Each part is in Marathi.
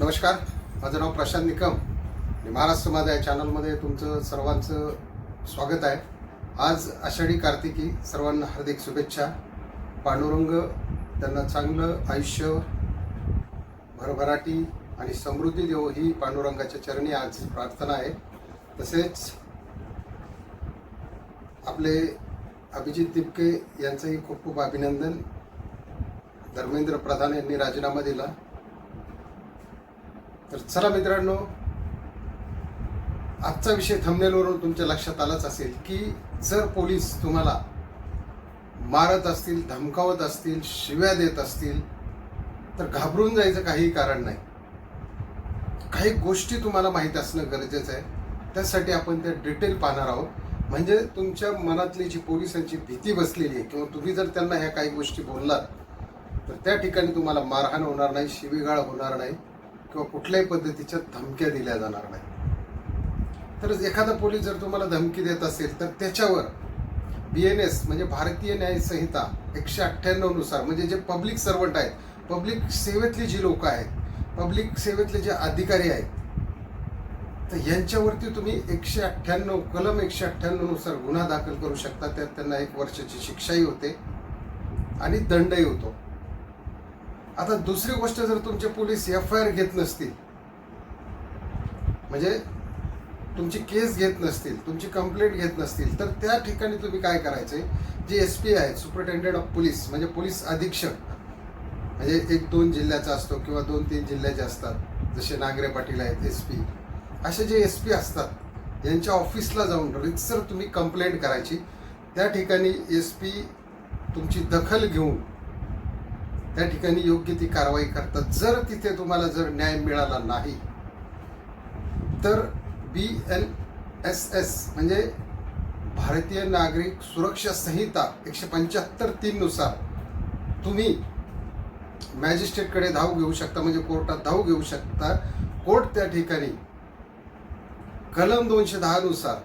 नमस्कार, माझं नाव प्रशांत निकम आणि महाराष्ट्र माझा या चॅनलमध्ये तुमचं सर्वांचं स्वागत आहे. आज आषाढी कार्तिकी, सर्वांना हार्दिक शुभेच्छा. पांडुरंग त्यांना चांगलं आयुष्य, भरभराटी आणि समृद्धी देवो ही पांडुरंगाच्या चरणी आज प्रार्थना आहे. तसेच आपले अभिजित दिपके यांचंही खूप खूप अभिनंदन. धर्मेंद्र प्रधान यांनी राजीनामा दिला. तर चला मित्रांनो, आजचा विषय थंबनेलवरून तुमच्या लक्षात आलाच असेल की जर पोलीस तुम्हाला मारत असतील, धमकावत असतील, शिव्या देत असतील तर घाबरून जायचं काही कारण नाही. काही गोष्टी तुम्हाला माहीत असणं गरजेचं आहे. त्यासाठी आपण त्या डिटेल पाहणार आहोत. म्हणजे तुमच्या मनातली जी पोलिसांची भीती बसलेली आहे किंवा तुम्ही जर त्यांना ह्या काही गोष्टी बोललात तर त्या ठिकाणी तुम्हाला मारहाण होणार नाही, शिवीगाळ होणार नाही किंवा कुठल्याही पद्धतीच्या धमक्या दिल्या जाणार नाही. तर एखादा पोलीस जर तुम्हाला धमकी देत असेल तर त्याच्यावर BNS म्हणजे भारतीय न्याय संहिता 198 नुसार, म्हणजे जे पब्लिक सर्वंट आहेत, पब्लिक सेवेतली जी लोक आहेत, पब्लिक सेवेतले जे अधिकारी आहेत, तर यांच्यावरती तुम्ही 198 कलम 198 नुसार गुन्हा दाखल करू शकता. त्यात त्यांना 1 वर्षाची शिक्षाही होते आणि दंडही होतो. आता दुसरी गोष्ट, जर तुमचे पोलीस FIR घेत नसतील, म्हणजे तुमची केस घेत नसतील, तुमची कंप्लेंट घेत नसतील, तर त्या ठिकाणी तुम्ही काय करायचे, जे SP आहेत, सुपरिटेंडेंट ऑफ पोलीस म्हणजे पोलीस अधीक्षक, म्हणजे 1-2 जिल्ह्याचा असतो किंवा 2-3 जिल्ह्याचे असतात, जसे नागरे पाटील आहेत SP, असे जे SP असतात यांच्या ऑफिसला जाऊन रितसर तुम्ही कंप्लेंट करायची. त्या ठिकाणी SP तुमची दखल घेऊन त्या ठिकाणी योग्य ती कारवाई करतात. जर तिथे तुम्हाला जर न्याय मिळाला नाही तर BNSS म्हणजे भारतीय नागरिक सुरक्षा संहिता 175(3) नुसार तुम्ही मॅजिस्ट्रेटकडे धाव घेऊ शकता, म्हणजे कोर्टात धाव घेऊ शकता. कोर्ट त्या ठिकाणी कलम 210 नुसार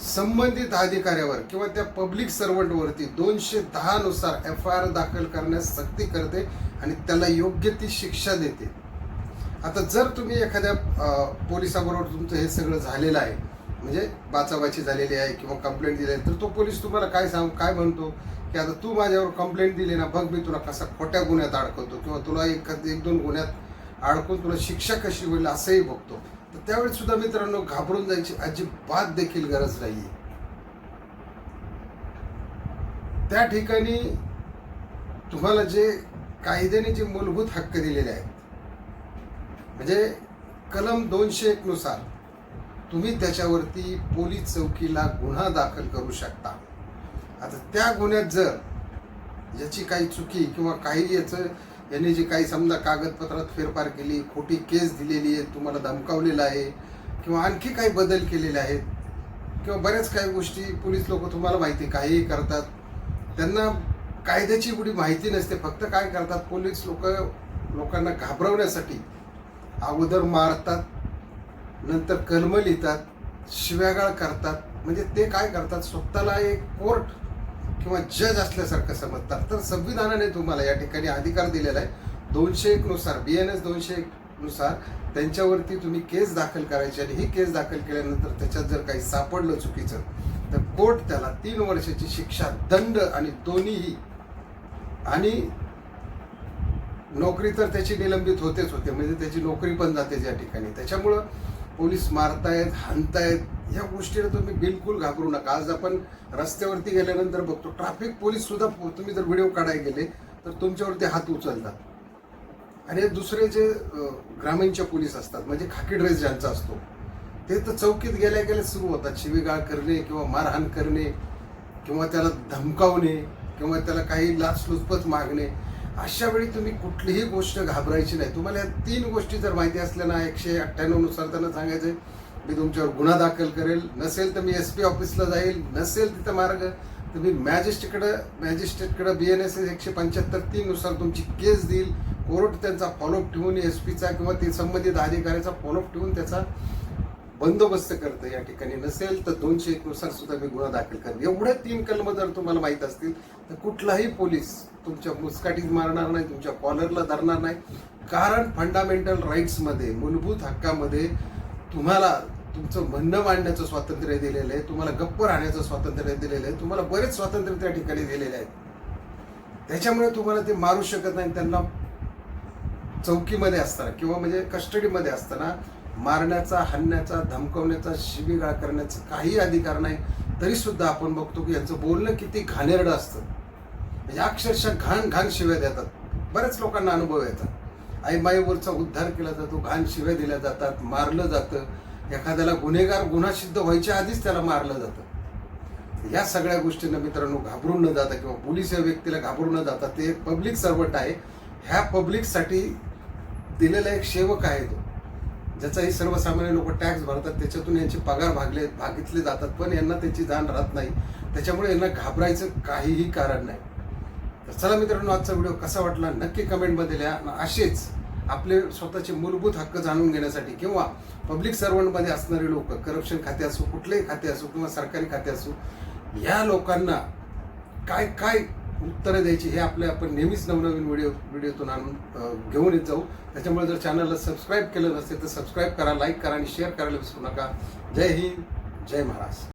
संबंधित अधिकाऱ्यावर किंवा त्या पब्लिक सर्वंटवरती 210 नुसार FIR दाखल करण्यास सक्ती करते आणि त्याला योग्य ती शिक्षा देते. आता जर तुम्ही एखाद्या पोलिसाबरोबर तुमचं हे सगळं झालेलं आहे, म्हणजे बाचाबाची झालेली आहे किंवा कंप्लेंट दिली आहे, तर तो पोलीस तुम्हाला काय म्हणतो की आता तू माझ्यावर कंप्लेंट दिली ना, बघ मी तुला कसा खोट्या गुन्ह्यात अडकवतो किंवा तुला 1-2 गुन्ह्यात अडकून तुला शिक्षा कशी होईल असंही बघतो. तर त्यावेळेस सुद्धा मित्रांनो, घाबरून जायची अजिबात देखील गरज नाहीये. त्या ठिकाणी तुम्हाला जे कायद्याने जे मूलभूत हक्क दिलेले आहेत, म्हणजे कलम 201 नुसार तुम्ही त्याच्यावरती पोलीस चौकीला गुन्हा दाखल करू शकता. आता त्या गुन्ह्यात जर याची काही चुकी किंवा काही यांनी जी काही समजा कागदपत्रात फेरफार केली, खोटी केस दिलेली आहे, तुम्हाला धमकावलेलं आहे किंवा आणखी काही बदल केलेले आहेत किंवा बऱ्याच काही गोष्टी पोलीस लोक तुम्हाला माहिती काहीही करतात, त्यांना कायद्याची एवढी माहिती नसते. फक्त काय करतात, पोलीस लोकांना घाबरवण्यासाठी अगोदर मारतात, नंतर कलम लिहितात, शिव्यागाळ करतात. म्हणजे ते काय करतात, स्वतःला एक कोर्ट किंवा जज असल्यासारखं समजतात. तर संविधानाने तुम्हाला या ठिकाणी अधिकार दिलेला आहे. 201 नुसार, BNS 201 नुसार त्यांच्यावरती तुम्ही केस दाखल करायची आणि ही केस दाखल केल्यानंतर त्याच्यात जर काही सापडलं चुकीचं तर कोर्ट त्याला 3 वर्षाची शिक्षा, दंड आणि दोन्हीही, आणि नोकरी तर त्याची निलंबित होतेच होते, म्हणजे त्याची नोकरी पण जाते या ठिकाणी. त्याच्यामुळं पोलीस मारतायत, हाणतायत, या गोष्टीला तुम्ही बिलकुल घाबरू नका. आज आपण रस्त्यावरती गेल्यानंतर बघतो, ट्रॅफिक पोलीस सुद्धा, तुम्ही जर व्हिडिओ काढायला गेले तर तुमच्यावरती हात उचलतात. आणि दुसरे जे ग्रामीणचे पोलीस असतात, म्हणजे खाकी ड्रेस ज्यांचा असतो, ते तर चौकीत गेल्या सुरू होतात शिवीगाळ करणे किंवा मारहाण करणे किंवा त्याला धमकावणे किंवा त्याला काही लाचलुचपत मागणे. अशा वेळी तुम्ही कुठलीही गोष्ट घाबरायची नाही. तुम्हाला या 3 गोष्टी जर माहिती असल्या ना, 198 नुसार त्यांना सांगायचं मी तुमच्यावर गुन्हा दाखल करेल, नसेल तर मी SP ऑफिसला जाईल, नसेल तिथं मार्ग तुम्ही मॅजिस्ट्रेटकडे BNS 175(3) नुसार तुमची केस देईल. कोर्ट त्यांचा फॉलोअप ठेवून SPचा किंवा ते संबंधित अधिकाऱ्याचा फॉलोअप ठेवून त्याचा बंदोबस्त करतं. या ठिकाणी नसेल तर 201 नुसार सुद्धा मी गुन्हा दाखल करेन. एवढ्या 3 कलम जर तुम्हाला माहीत असतील तर कुठलाही पोलीस तुमच्या मुस्काटीत मारणार नाही, तुमच्या कॉलरला धरणार नाही. कारण फंडामेंटल राईट्समध्ये, मूलभूत हक्कामध्ये तुम्हाला तुमचं म्हणणं मांडण्याचं स्वातंत्र्य दिलेलं आहे, तुम्हाला गप्प राहण्याचं स्वातंत्र्य दिलेलं आहे, तुम्हाला बरेच स्वातंत्र्य त्या ठिकाणी दिलेले आहेत. त्याच्यामुळे तुम्हाला ते मारू शकत नाही. त्यांना चौकीमध्ये असताना किंवा म्हणजे कस्टडीमध्ये असताना मारण्याचा, हाणण्याचा, धमकवण्याचा, शिवीगाळ करण्याचा काही अधिकार नाही. तरी सुद्धा आपण बघतो की यांचं बोलणं किती घाणेरडं असतं. म्हणजे अक्षरशः घाण घाण शिव्या देतात. बऱ्याच लोकांना अनुभव येतात. आई माईवरचा उद्धार केला जातो, घाण शिव्या दिल्या जातात, मारलं जातं. एखाद्याला गुन्हा सिद्ध व्हायच्या आधीच त्याला मारलं जातं. या सगळ्या गोष्टींना मित्रांनो घाबरून न जाता किंवा पोलीस या व्यक्तीला घाबरून न जाता, ते एक पब्लिक सर्वंट आहे. ह्या पब्लिकसाठी दिलेला एक सेवक आहे तो, ज्याचाही सर्वसामान्य लोक टॅक्स भरतात, त्याच्यातून यांचे पगार भागितले जातात, पण यांना त्याची जाण राहत नाही. त्याच्यामुळे यांना घाबरायचं काहीही कारण नाही. तर चला मित्रांनो, आजचा व्हिडिओ कसा वाटला नक्की कमेंटमध्ये लिहा. असेच आपले स्वतःचे मूलभूत हक्क जाणून घेण्यासाठी किंवा पब्लिक सर्वंटमध्ये असणारे लोक, करप्शन खाते असो, कुठलेही खाते असो किंवा सरकारी खाते असो, या लोकांना काय काय उत्तरं द्यायची हे आपण नेहमीच नवनवीन व्हिडिओतून आणून घेऊन येत जाऊ. त्याच्यामुळे जर चॅनलला सबस्क्राईब केलं नसेल तर सबस्क्राईब करा, लाईक करा आणि शेअर करायला विसरू नका. जय हिंद, जय महाराष्ट्र.